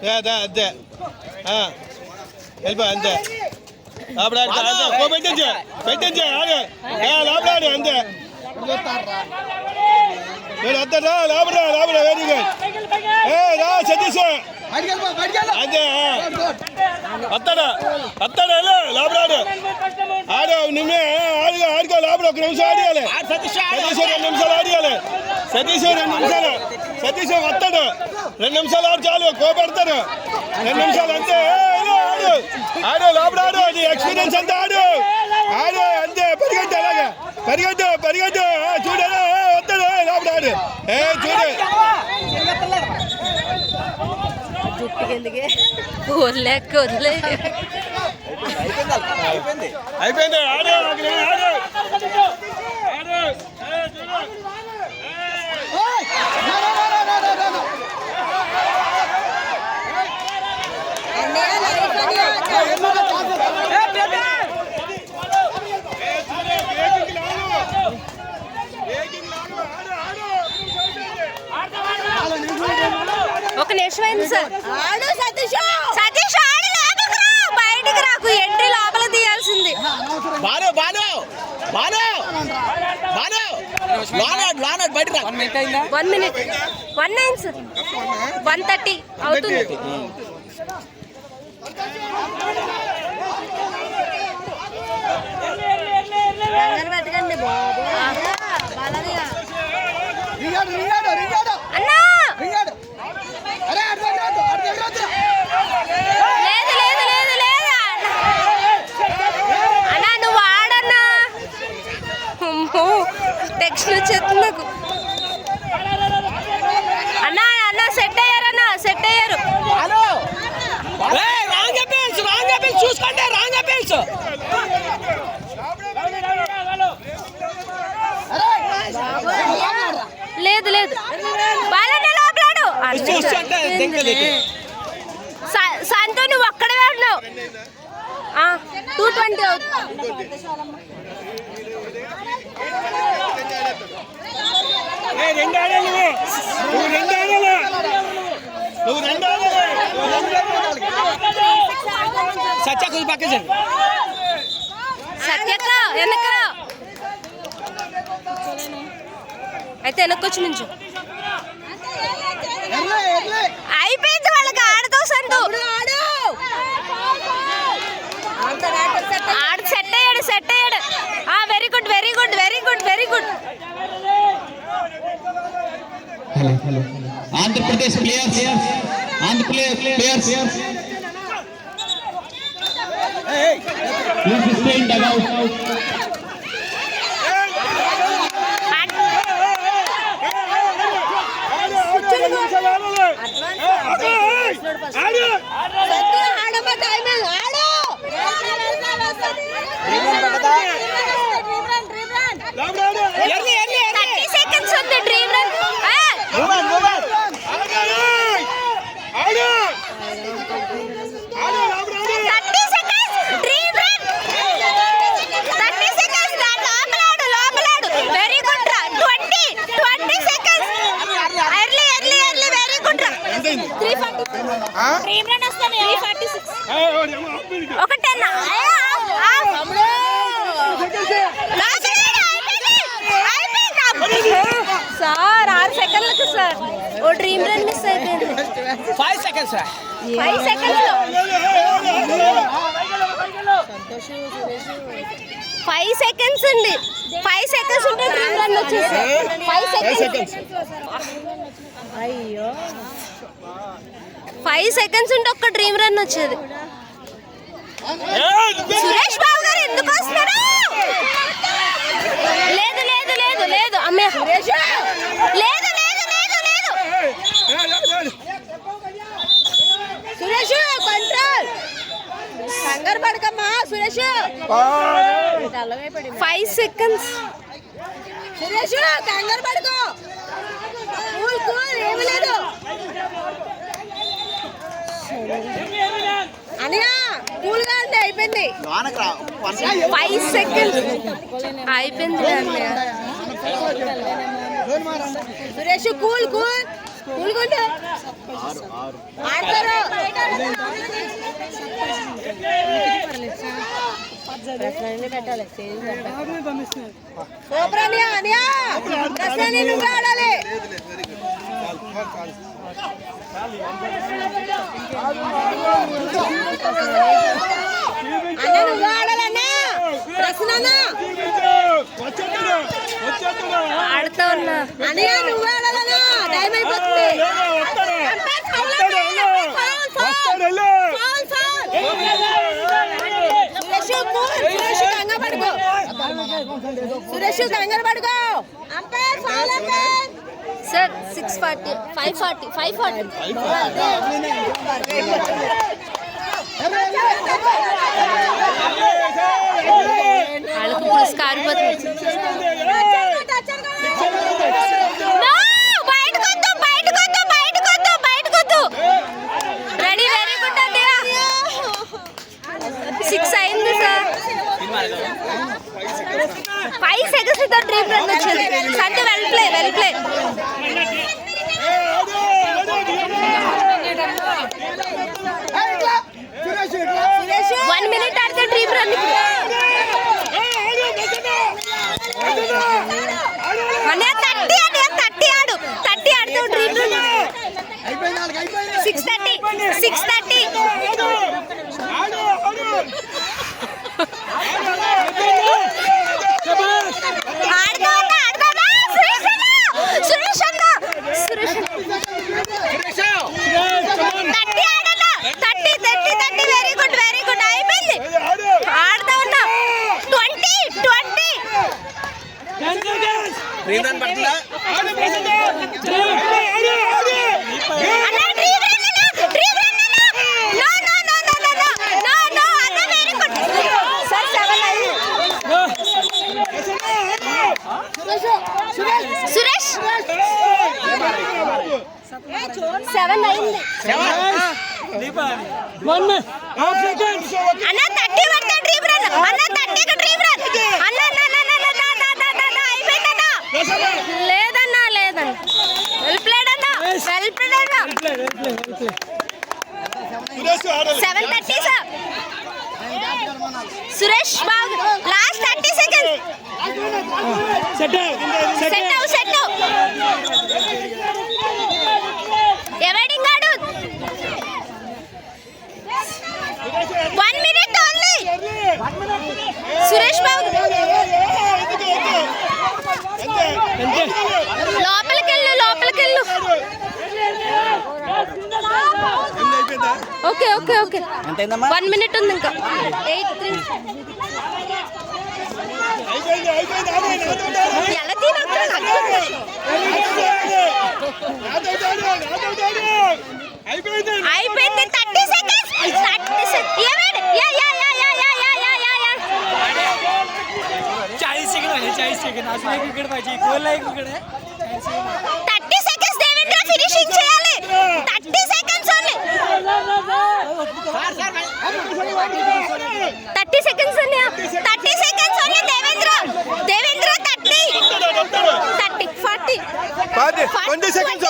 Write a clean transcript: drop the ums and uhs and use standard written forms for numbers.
అంతే వెళ్ళిపో అంతే లోపలాడు పెట్టించే ఆడు లోపలాడు అంతే నేను వద్దా లోపల వెరీ గుడ్ రా సతీష్ అంతే వస్తాడా లోపలాడు ఆడు నిన్నే ఆడుకో లోపల 1 నిమిషం ఆడియాలి సతీష్ 2 నిమిషాలు ఆడియాలి సతీష్ 2 నిమిషాలు సతీష్ వస్తాడు 2 నిమిషాలు ఆడు చాలు కోపెడతారు 2 నిమిషాలు అంతే ఆడు లోపల ఆడు నీ ఎక్స్పీరియన్స్ అంతా ఆడు అంతే పరిగెట్టు అలాగా పరిగెట్టు చూడరా వస్తాడు లోపల ఆడు చూడు అయిపోయింది ఆడు ఒక నిమిషం అయింది సార్ సతీష్ బయటకు రాకు ఎంట్రీ లోపల తీయాల్సింది 1 minute 1:09 సార్ 1:30 అవుతుంది పెట్టకండి బాబు అన్నా అన్నా నువ్వు ఆడన్నా టెక్స్ట్ వచ్చేస్తుంది నాకు అన్నా సెట్ అయ్యారు చూసుకోండి లేదు బాలనే లోపలాడు సంతో నువ్వు ఒక్కడే ఉన్నావు 2:20 అవుతుంది సత్యక్క వెనక అయితే వెనక్కొచ్చి నుంచి అయిపోయింది వాళ్ళకి ఆడతో సంతు ఆడు సెట్ అయ్యాడు very good Andhra Pradesh players please stay in dugout. Sir 6 సెకండ్లకు సార్ ఓ డ్రీమ్ రన్ మిస్ అయిపోయింది 5 seconds 5 సెకండ్స్ 5 సెకండ్స్ అండి 5 సెకండ్స్ ఉంటే డ్రీమ్ రన్ వచ్చేసి 5 సెకండ్స్ అయ్యో 5 సెకండ్స్ ఉంటే ఒక్క డ్రీమ్ రన్ వచ్చేది సురేష్ బాబు గారు ఎందుకు వస్తున్నారు లేదు అమ్మే సురేష్ కంట్రోల్ కంగారు పడకమ్మా సురేష్ 5 సెకండ్స్ సురేష్ కంగారు పడకో కూల్ ఏమీ లేదు అనియా కూల్ గా ఉంది అయిపోయింది 5 సెకండ్స్ అయిపోయింది సురేష్ కూల్ ఆడతారు ఆడుతా ఉన్నా అనియా నువ్వు ఆడాలనా టైం అయిపోతుంది సురేష్ కంగారు పడుకో సార్ 640 540 వాళ్ళకు పురస్కారం రెడీ వెరీ గుడ్ అండి 6 అయింది సార్ 5 సెకండ్స్ తో డ్రీమ్ రన్ వచ్చింది సంధ్య వెల్ ప్లే 1 minute ఆడితే డ్రీమ్ రన్ అన్నయ్య 30 ఆడు 30 ఆడుతూ డ్రీమ్ రన్ 630 వెరీ గుడ్ అయిపోయింది ఆడుతా ఉన్నా 7 అయింది అన్న 30 పడతా డ్రీమ్ రన్ అన్న 30 కి డ్రీమ్ రన్ అన్న అయిపోయిందన్న లేదన్న వెల్ ప్లేడ్ అన్న 730 sir Suresh Babu last 30 seconds set ఎవడింగ్ ఆడు 1 minute only Suresh Babu లోపలికెళ్ళు okay 1 minute ఉంది ఇంకా 8-3 ఎలా అయిపోయింది 30 సెకండ్స్ 40 సెకండ్స్ దేవేంద్ర ఫినిషింగ్ చేయాలి 30 seconds only 30 seconds only 30 seconds only Devendra 30 40 20 seconds